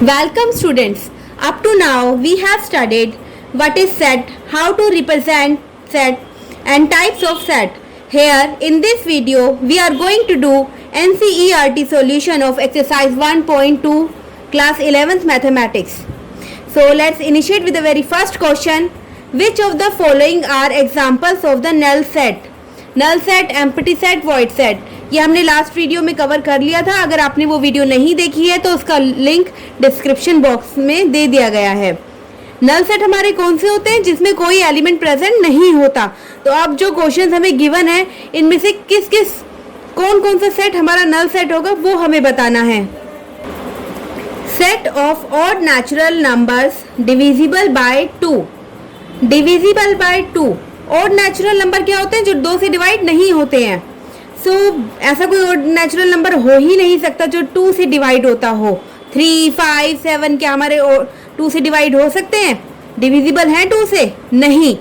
Welcome students. Up to now we have studied what is set, how to represent set and types of set. Here in this video we are going to do NCERT solution of exercise 1.2 class 11th mathematics. So let's initiate with the very first question. Which of the following are examples of the null set? Null set, empty set, void set. ये हमने last video में cover कर लिया था. अगर आपने वो video नहीं देखी है तो उसका लिंक डिस्क्रिप्शन बॉक्स में दे दिया गया है. नल सेट हमारे कौन से होते हैं? जिसमें कोई एलिमेंट प्रेजेंट नहीं होता. तो अब जो क्वेश्चन हमें गिवन है इनमें से कौन कौन सा सेट हमारा नल सेट होगा वो हमें बताना है. Set of odd natural numbers divisible by 2. Divisible by 2. Odd natural number क्या होते हैं? जो 2 से डिवाइड नहीं होते हैं. ऐसा कोई ऑड नेचुरल नंबर हो ही नहीं सकता जो 2 से डिवाइड होता हो. 3, 5, 7 क्या हमारे 2 से डिवाइड हो सकते हैं? डिविजिबल है 2 से? नहीं,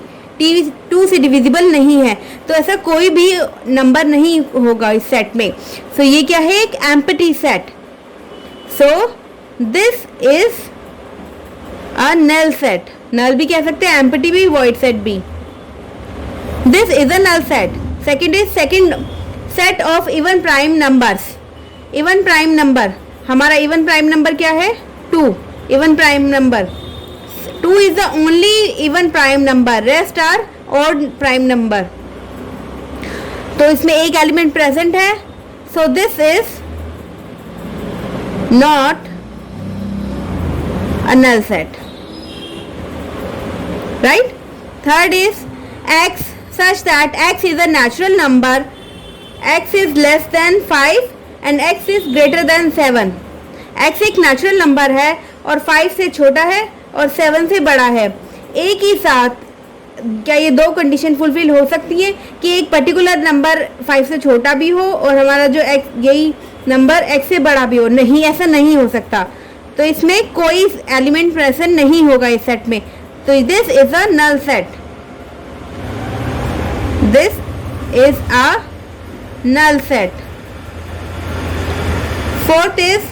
2 से डिविजिबल नहीं है. तो ऐसा कोई भी नंबर नहीं होगा इस सेट में. सो ये क्या है? एक empty set. So this is a null set. Null भी कह सकते हैं, एम्प्टी भी, वॉइड सेट भी. This is a null set. Second set of even prime numbers. Even prime number, हमारा इवन प्राइम नंबर क्या है? 2. Even prime number 2 is the only even prime number. Rest are odd prime number. तो इसमें एक element present है. So this is not a null set. Right. Third is x such that x is a natural number, x is less than 5 and x is greater than 7. x एक natural number है और 5 से छोटा है और 7 से बड़ा है. एक ही साथ क्या ये दो कंडीशन फुलफिल हो सकती है कि एक पर्टिकुलर नंबर 5 से छोटा भी हो और हमारा जो x यही नंबर x से बड़ा भी हो? नहीं, ऐसा नहीं हो सकता. तो इसमें कोई एलिमेंट प्रेजेंट नहीं होगा इस सेट में. तो this is a null set. This is a null set. Fourth is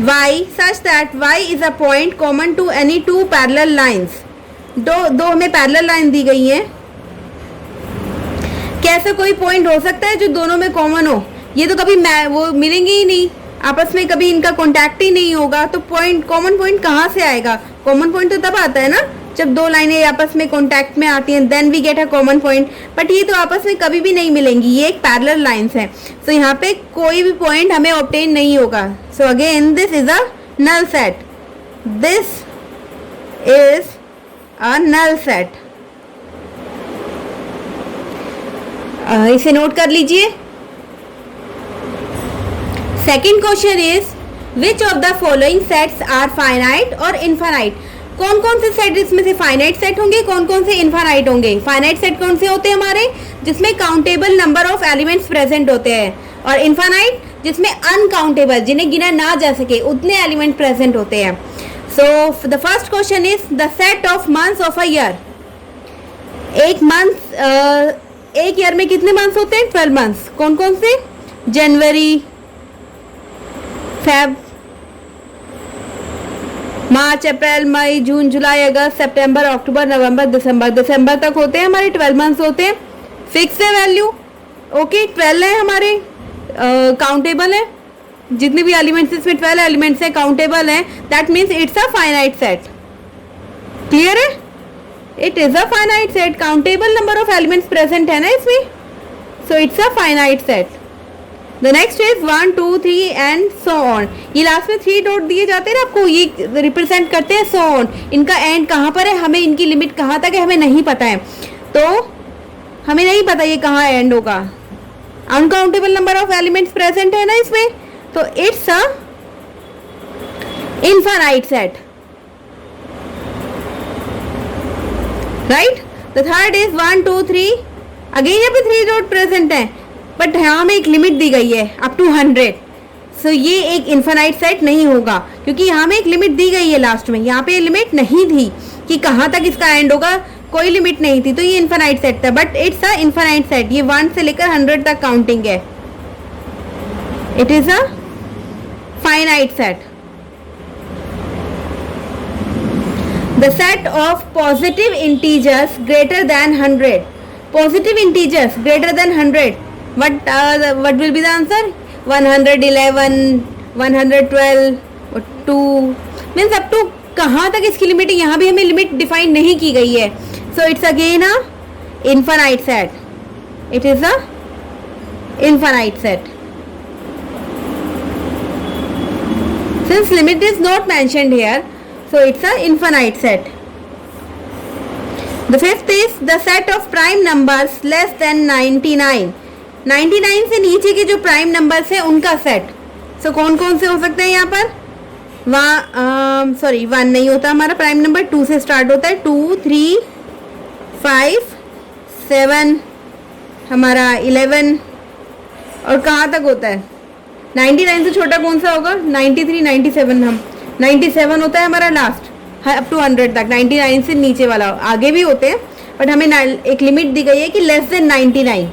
y such that y is a point common to any two parallel lines. दो हमें पैरेलल लाइन दी गई हैं. कैसे कोई पॉइंट हो सकता है जो दोनों में कॉमन हो? ये तो कभी वो मिलेंगे ही नहीं, आपस में कभी इनका कॉन्टैक्ट ही नहीं होगा. तो पॉइंट, कॉमन पॉइंट कहाँ से आएगा? कॉमन पॉइंट तो तब आता है ना जब दो लाइनें आपस में कांटेक्ट में आती हैं, then we get a common point. But ये तो आपस में कभी भी नहीं मिलेंगी, ये एक पैरेलल लाइंस हैं. सो यहाँ पे कोई भी पॉइंट हमें ऑब्टेन नहीं होगा. So again this is a null set. This is a null set. इसे नोट कर लीजिए. Second question is which of the following sets are finite और इनफाइनाइट. कौन कौन से सेट इसमें से फाइनाइट सेट होंगे, कौन कौन से इनफाइनाइट होंगे? फाइनाइट सेट कौन से होते हैं हमारे? जिसमें countable number of elements present होते हैं. और इनफाइनाइट जिसमें अनकाउंटेबल, जिन्हें गिना ना जा सके उतने एलिमेंट प्रेजेंट होते हैं. सो the first question is the set of months of a year. एक ईयर में कितने मंथ्स होते हैं? 12 मंथ्स. कौन कौन से? जनवरी, फेब, मार्च, अप्रैल, मई, जून, जुलाई, अगस्त, सितंबर, अक्टूबर, नवंबर, दिसंबर. दिसंबर तक होते हैं हमारे 12 मंथ्स होते हैं. फिक्स है वैल्यू. ओके, 12 है हमारे, काउंटेबल है. जितने भी एलिमेंट्स इसमें 12 एलिमेंट्स हैं, काउंटेबल हैं. That means it's a finite set. Clear है? It is a finite set. Countable number of elements present है ना इसमें. So it's a finite set. The next is 1, 2, 3 and so on. ये last में 3 dot दिए जाते हैं ना आपको, ये रिप्रेजेंट करते हैं सो ऑन. इनका एंड कहाँ पर है, हमें इनकी लिमिट कहाँ तक है हमें नहीं पता है. तो हमें नहीं पता ये कहाँ एंड होगा. Uncountable number of elements present है ना इसमें. तो it's a infinite set. Right. The third is 1, 2, 3. Again यहाँ पे 3 डॉट प्रेजेंट है बट यहाँ हमें एक लिमिट दी गई है अप टू 100. सो ये एक इन्फिनाइट सेट नहीं होगा क्योंकि यहाँ में एक लिमिट दी गई है लास्ट में. यहाँ पे लिमिट नहीं थी कि कहाँ तक इसका एंड होगा, कोई लिमिट नहीं थी. तो ये इन्फिनाइट सेट था. But it's a infinite set. ये 1 से लेकर 100 तक काउंटिंग है. It is a finite set. The set of positive integers greater than 100. Positive integers greater than 100. What will be the answer? 111, 112, 2 means up to कहाँ तक इसकी limit है, यहाँ भी हमें लिमिट डिफाइन नहीं की गई है. So it's again a infinite set. It is a infinite set. Since limit is not mentioned here, so it's a infinite set. The fifth is the set of prime numbers less than 99. 99 से नीचे के जो prime numbers हैं उनका set. सो कौन कौन से हो सकते हैं यहाँ पर? 1 नहीं होता हमारा प्राइम नंबर. 2 से स्टार्ट होता है. 2, 3, 5, 7, हमारा 11 और कहाँ तक होता है? 99 से छोटा कौन सा होगा? 93, 97. हम 97 होता है हमारा लास्ट, अप टू 100 तक. 99 से नीचे वाला आगे भी होते हैं, बट हमें एक लिमिट दी गई है कि लेस देन 99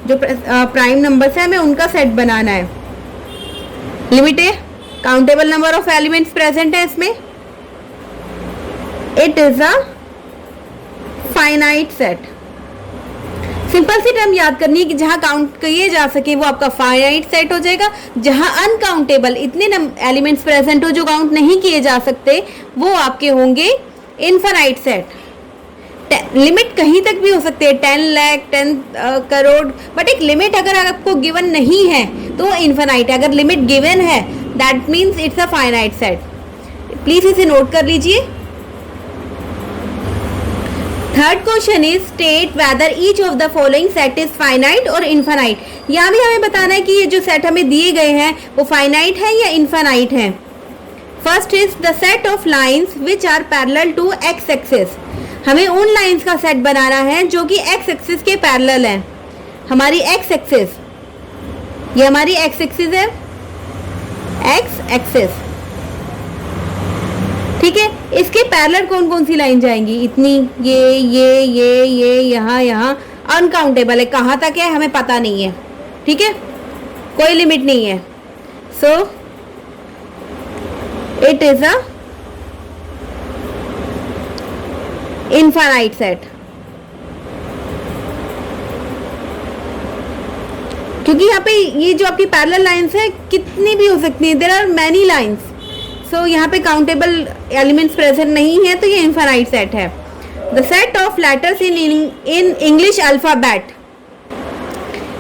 जो प्राइम नंबर्स है हमें उनका सेट बनाना है. लिमिट है countable number of elements present है इसमें. It is a finite set. Simple सी टर्म याद करनी है कि जहां काउंट किए जा सके वो आपका फाइनाइट सेट हो जाएगा. जहां अनकाउंटेबल इतने एलिमेंट्स प्रेजेंट हो जो काउंट नहीं किए जा सकते वो आपके होंगे इनफाइनाइट सेट. लिमिट कहीं तक भी हो सकती है, 10 लाख, 10 करोड़, बट एक लिमिट अगर आपको गिवन नहीं है तो वो इनफाइनाइट है. अगर लिमिट गिवन है that means it's a finite set. Please इसे नोट कर लीजिए. Third question is state whether each of the following set is finite और इनफाइनाइट. यहाँ भी हमें बताना है कि ये जो सेट हमें दिए गए हैं वो फाइनाइट है या इनफाइनाइट है. First is the set of lines which are parallel to x axis. हमें उन लाइंस का सेट बनाना है जो कि एक्स एक्सिस के पैरेलल हैं. हमारी एक्स एक्सिस, ये हमारी एक्स एक्सिस है, एक्स एक्सिस, ठीक है. इसके पैरेलल कौन कौन सी लाइन जाएंगी? इतनी, ये यहाँ अनकाउंटेबल है. कहाँ तक है हमें पता नहीं है, ठीक है, कोई लिमिट नहीं है. सो it is a infinite set. क्योंकि यहाँ पे ये जो आपकी पैरेलल लाइंस है कितनी भी हो सकती है, देयर आर मैनी लाइंस. सो यहाँ पे काउंटेबल एलिमेंट्स प्रेजेंट नहीं है तो ये इनफाइनाइट सेट है. The set of letters in English alphabet.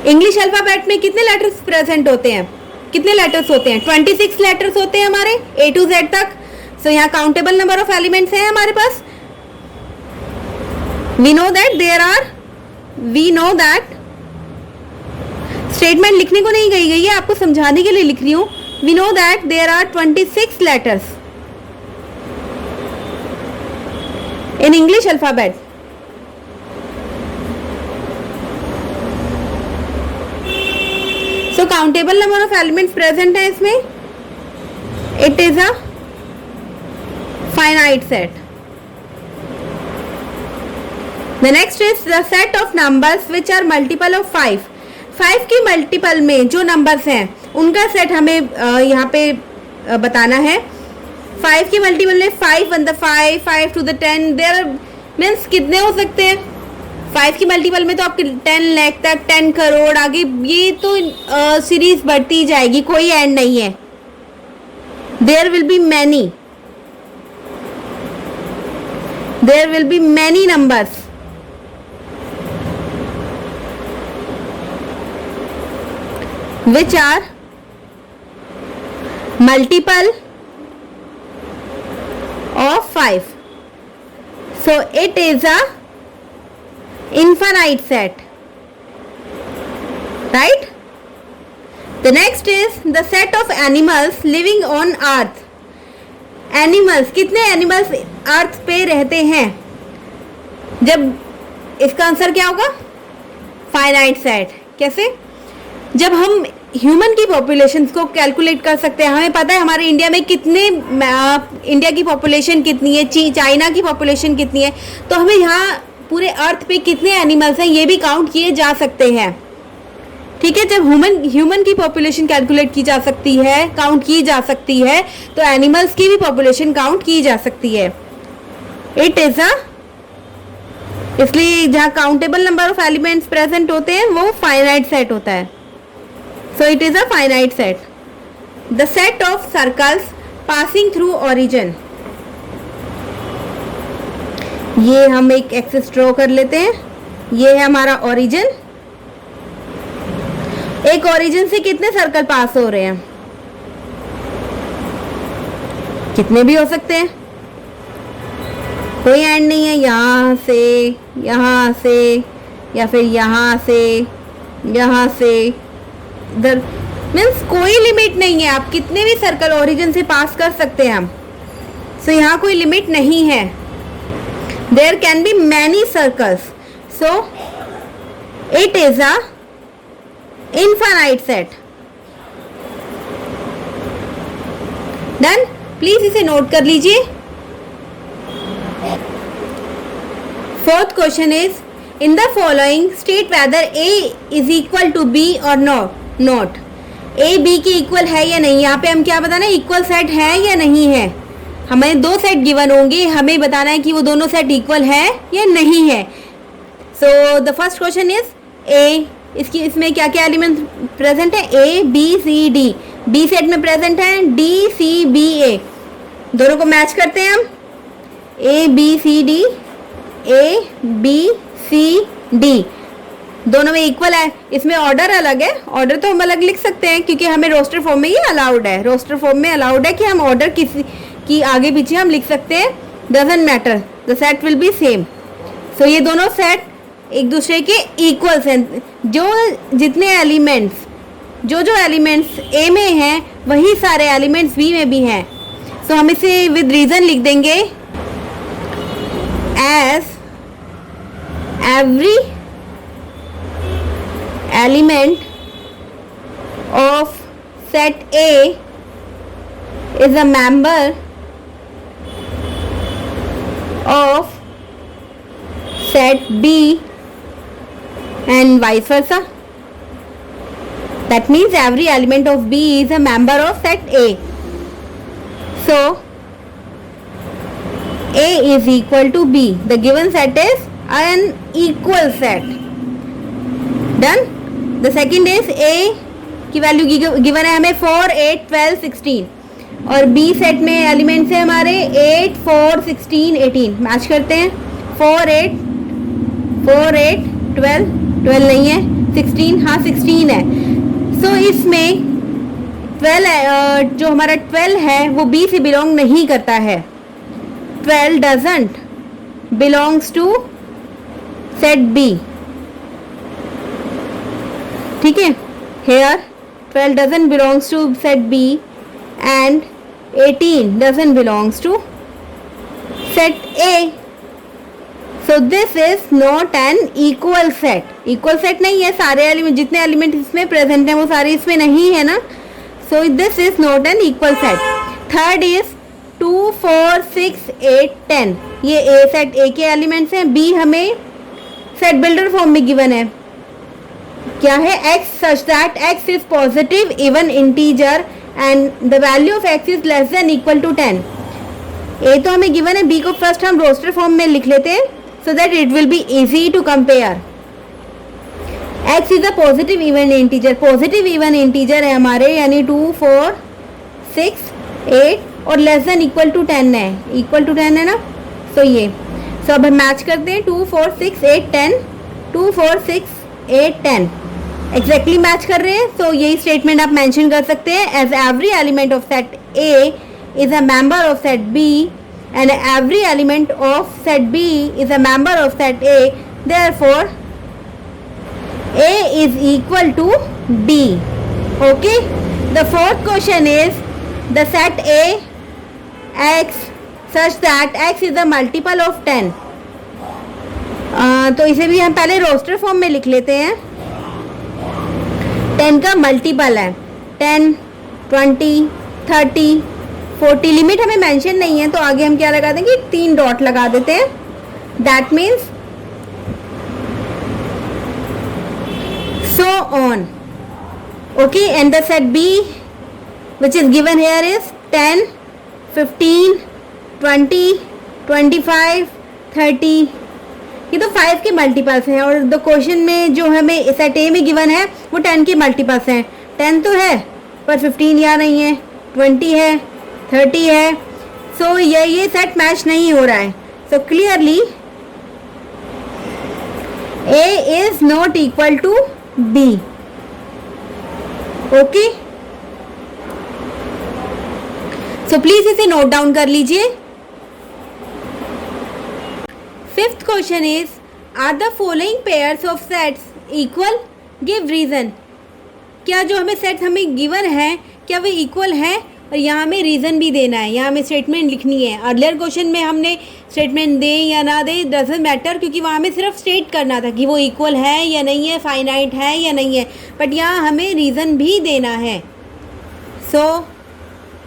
English alphabet में कितने लेटर्स प्रेजेंट होते हैं? कितने लेटर्स होते हैं? 26 लेटर्स होते हैं हमारे A to Z तक. सो यहाँ काउंटेबल नंबर ऑफ एलिमेंट्स हैं हमारे पास. वी नो दैट स्टेटमेंट लिखने को नहीं गई है, आपको समझाने के लिए लिख रही हूँ. We know that there are 26 letters in English alphabet. So countable number of elements present है इसमें. It is a finite set. The next is the set of numbers which are multiple of 5. 5 की multiple में जो numbers हैं उनका set हमें यहाँ पे बताना है. 5 की मल्टीपल में 5 1 5, 5 to the 10, देयर मीन्स कितने हो सकते हैं? 5 की मल्टीपल में तो आपके 10 लाख तक, 10 करोड़, आगे ये तो सीरीज बढ़ती जाएगी, कोई एंड नहीं है. There will be many numbers. which are multiple of 5. So it is a infinite set, right? The next is the set of animals living on earth. Animals, कितने animals अर्थ पे रहते हैं? जब इसका आंसर क्या होगा? Finite set. कैसे? जब हम ह्यूमन की पॉपुलेशन को कैलकुलेट कर सकते हैं, हमें पता है हमारे इंडिया में कितने, इंडिया की पॉपुलेशन कितनी है, चाइना की पॉपुलेशन कितनी है, तो हमें यहाँ पूरे अर्थ पे कितने एनिमल्स हैं ये भी काउंट किए जा सकते हैं. ठीक है, जब ह्यूमन की पॉपुलेशन कैलकुलेट की जा सकती है, काउंट की जा सकती है, तो एनिमल्स की भी पॉपुलेशन काउंट की जा सकती है. इट इज अ, इसलिए जहाँ countable number of elements present होते हैं वो फाइनाइट सेट होता है. सो it is a finite set. The set of circles passing through origin. ये हम एक एक्सिस ड्रॉ कर लेते हैं. ये है हमारा ओरिजिन. एक ओरिजिन से कितने सर्कल पास हो रहे हैं? कितने भी हो सकते हैं, कोई एंड नहीं है. यहाँ से या फिर यहाँ से इधर, मीन्स कोई लिमिट नहीं है. आप कितने भी सर्कल ओरिजिन से पास कर सकते हैं हम. सो यहाँ कोई लिमिट नहीं है. There can be many circles. So it is a infinite set. Done. Please इसे नोट कर लीजिए. Fourth question is, in the following state whether A is equal to B और नॉट. ए बी के equal है या नहीं. यहाँ पे हम क्या बताना है, इक्वल सेट है या नहीं है. हमें दो सेट गिवन होंगे, हमें बताना है कि वो दोनों सेट इक्वल है या नहीं है. So the first question is A. इसमें क्या क्या एलिमेंट प्रेजेंट है? A B C D. B set में प्रेजेंट है डी सी बी ए. दोनों को मैच करते हैं हम. A B C D, A B C D दोनों में इक्वल है. इसमें ऑर्डर अलग है. ऑर्डर तो हम अलग लिख सकते हैं क्योंकि हमें रोस्टर फॉर्म में ही अलाउड है. रोस्टर फॉर्म में अलाउड है कि हम ऑर्डर किसी की आगे पीछे हम लिख सकते हैं. Doesn't matter, the set will be same. So ये दोनों सेट एक दूसरे के इक्वल्स हैं. जितने एलिमेंट्स जो एलिमेंट्स ए में हैं वही सारे एलिमेंट्स बी में भी हैं. सो हम इसे विद रीजन लिख देंगे. As every element of set A is a member of set B and vice versa. That means every element of B is a member of set A. So A is equal to B. The given set is an equal set. Done. The second is A की value given है हमें 4, 8, 12, 16 और B set में elements है हमारे 8, 4, 16, 18. Match करते हैं. 4, 8, 12 नहीं है. 16, हाँ 16 है. सो इसमें 12 जो हमारा 12 है वो B से बिलोंग नहीं करता है. 12 doesn't belongs to set B. ठीक है. Here 12 doesn't belongs to set B and 18 doesn't belongs to set A. So this is not an equal set. Equal set नहीं है. सारे एलिमेंट जितने एलिमेंट इसमें प्रेजेंट हैं वो सारे इसमें नहीं है ना. So this is not an equal set. Third is 2, 4, 6, 8, 10. ये A सेट A के एलिमेंट्स हैं. B हमें सेट बिल्डर फॉर्म में गिवन है. क्या है? x such that x is positive even integer and the value of x is less than equal to 10. A तो हमें गिवन है. B को फर्स्ट हम रोस्टर फॉर्म में लिख लेते हैं so that it will be easy to compare. x is a positive even integer. Positive even integer है हमारे, यानी 2, 4, 6, 8 और लेस देन इक्वल टू 10 है. इक्वल टू 10 है ना. सो ये अब हम मैच करते हैं. 2, 4, 6, 8, 10. 2, 4, 6, 8, 10 एग्जैक्टली मैच कर रहे हैं. तो यही स्टेटमेंट आप मेंशन कर सकते हैं. As every element of set A is a member of set B and every element of set B is a member of set A, therefore A is equal to B. Okay. The fourth question is the set A x such that x is the multiple of 10. तो इसे भी हम पहले roster form में लिख लेते हैं. 10 का मल्टीपल है. 10, 20, 30, 40. लिमिट हमें मेंशन नहीं है तो आगे हम क्या लगा देंगे? 3 डॉट लगा देते हैं. That means so on. Okay, and the set B which is given here is 10, 15, 20, 25, 30, ये तो 5 के मल्टीपल्स हैं और द क्वेश्चन में जो हमें सेट ए में गिवन है वो 10 के मल्टीपल्स हैं। 10 तो है पर 15 यहाँ नहीं है, 20 है, 30 है। सो ये सेट मैच नहीं हो रहा है। So clearly A is not equal to B. Okay, so please इसे नोट डाउन कर लीजिए। Fifth question is are the following pairs of sets equal, give reason. क्या जो हमें सेट हमें गिवन है क्या वे इक्वल है, और यहाँ हमें रीज़न भी देना है, यहाँ हमें स्टेटमेंट लिखनी है। अर्लियर क्वेश्चन में हमने स्टेटमेंट दे या ना दे डजंट मैटर, क्योंकि वहाँ हमें सिर्फ स्टेट करना था कि वो इक्वल है या नहीं है, फाइनाइट है या नहीं है, बट यहाँ हमें रीज़न भी देना है। So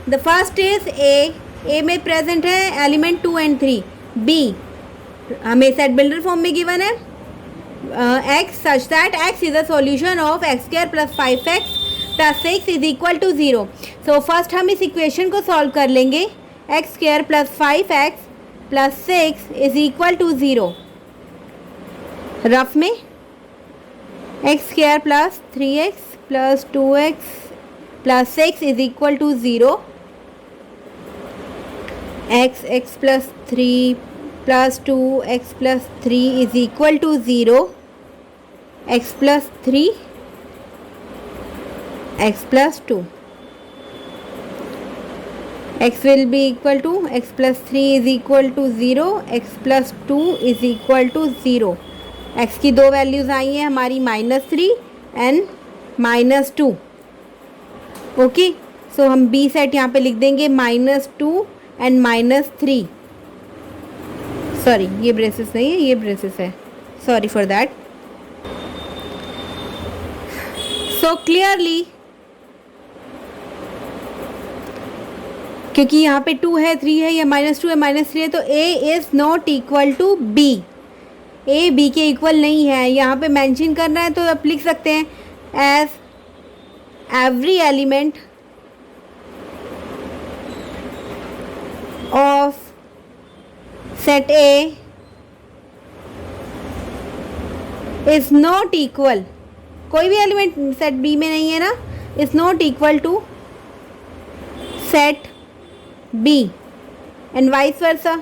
the first is A में प्रेजेंट है एलिमेंट 2 and 3। बी हमें सेट बिल्डर फॉर्म में गिवन है x such that x is the solution of x square plus 5x plus 6 is equal to 0। So first हम इस equation को solve कर लेंगे। X square plus 5x plus 6 is equal to 0। Rough में x square plus 3x plus 2x plus 6 is equal to 0। x plus 3 plus 2x plus 3 is equal to 0। x plus 3 x plus 2, x will be equal to x plus 3 is equal to 0, x plus 2 is equal to 0। x की दो values आई हैं हमारी -3 and -2। Okay, सो हम b set यहाँ पे लिख देंगे -2 and -3। Sorry ये ब्रेसेस नहीं है, ये ब्रेसेस है, sorry for that. So clearly क्योंकि यहाँ पे 2 है 3 है या -2 है -3 है, तो a is not equal to b। a b के इक्वल नहीं है, यहाँ पे मेंशन करना है तो आप लिख सकते हैं as every element of set a is not equal, कोई भी एलिमेंट सेट b में नहीं है ना, is not equal to set B and vice versa.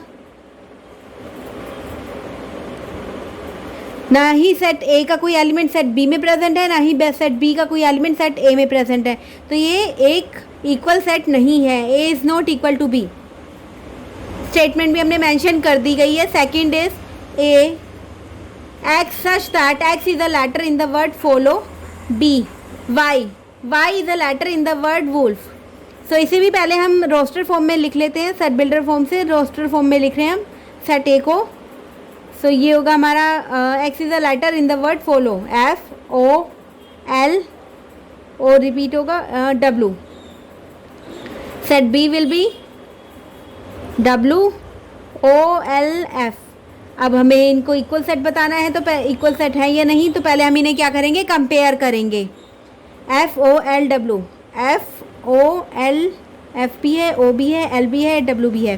ना ही सेट A का कोई एलिमेंट सेट B में प्रेजेंट है, ना ही सेट B का कोई एलिमेंट सेट A में प्रेजेंट है, तो ये एक इक्वल सेट नहीं है। A is not equal to B। Statement भी हमने मेंशन कर दी गई है। Second is A x such that x is a letter in the word follow. B y is a letter in the word wolf. So इसे भी पहले हम रोस्टर फॉर्म में लिख लेते हैं, सेट बिल्डर फॉर्म से रोस्टर फॉर्म में लिख रहे हैं हम सेट ए को। सो ये होगा हमारा x is a letter in the word follow, FOL, और रिपीट होगा W। Set B will be WOLF। अब हमें इनको इक्वल सेट बताना है, तो इक्वल सेट है या नहीं, तो पहले हम इन्हें क्या करेंगे, कंपेयर करेंगे। FOLW, FOL F भी है, O भी है, L भी है, W भी है।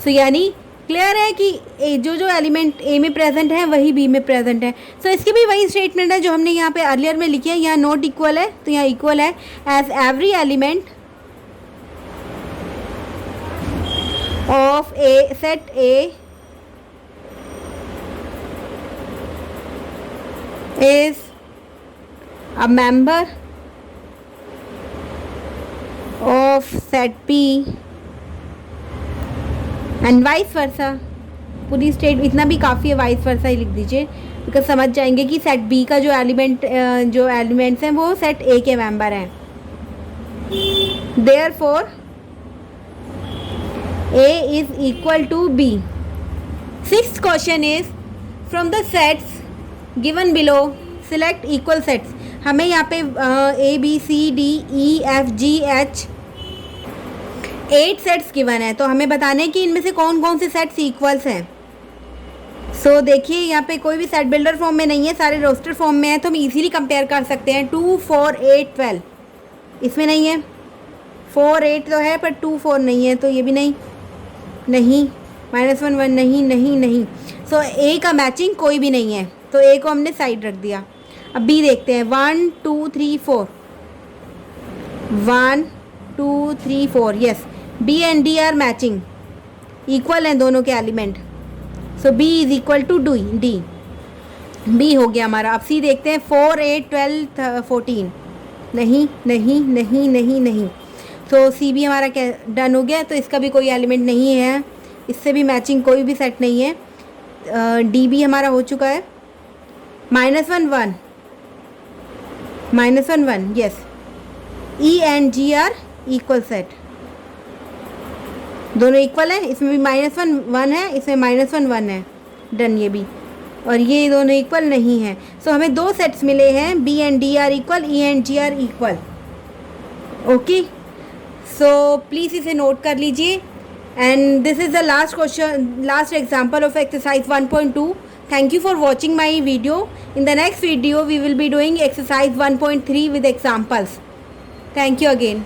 सो यानी क्लियर है कि जो एलिमेंट A में प्रेजेंट है वही B में प्रेजेंट है। सो इसकी भी वही स्टेटमेंट है जो हमने यहाँ पे अर्लियर में लिखी है। यहाँ नॉट इक्वल है तो यहाँ इक्वल है। As every element of A set A is a member of set B and vice versa। पूरी स्टेट इतना भी काफ़ी है, वाइस वर्सा ही लिख दीजिए, बिकॉज समझ जाएंगे कि सेट बी का जो एलिमेंट्स हैं वो सेट ए के मेंबर हैं। Therefore A is equal to B। Sixth question is from the sets given below select equal sets. हमें यहाँ पे ABCDEFGH 8 सेट्स गिवन है, तो हमें बताने हैं कि इनमें से कौन कौन से सेट्स इक्वल्स हैं। सो देखिए यहाँ पे कोई भी सेट बिल्डर फॉर्म में नहीं है, सारे रोस्टर फॉर्म में है, तो हम इजीली कंपेयर कर सकते हैं। 2 4 8 12 इसमें नहीं है, 4 8 तो है पर 2 4 नहीं है, तो ये भी नहीं -1 1 नहीं नहीं नहीं। सो ए का मैचिंग कोई भी नहीं है, तो ए को हमने साइड रख दिया। अब बी देखते हैं, 1 2 3 4, 1 2 3 4, yes B and D are matching, equal हैं दोनों के element. So B is equal to D, B हो गया हमारा। अब सी देखते हैं, 4 8 12 14, नहीं नहीं नहीं नहीं नहीं। तो सी भी हमारा क्या डन हो गया, तो इसका भी कोई एलिमेंट नहीं है, इससे भी मैचिंग कोई भी सेट नहीं है। डी भी हमारा हो चुका है। -1 1, -1 1, yes E and G are equal set, दोनों इक्वल है, इसमें भी -1 1 है, इसमें -1 1 है, डन ये भी। और ये दोनों इक्वल नहीं है। सो हमें दो सेट्स मिले हैं, B and D are equal, E and G are equal. Okay, so please इसे नोट कर लीजिए। And this is the last question, last example of exercise 1.2. Thank you for watching my video. In the next video we will be doing exercise 1.3 with examples. Thank you again.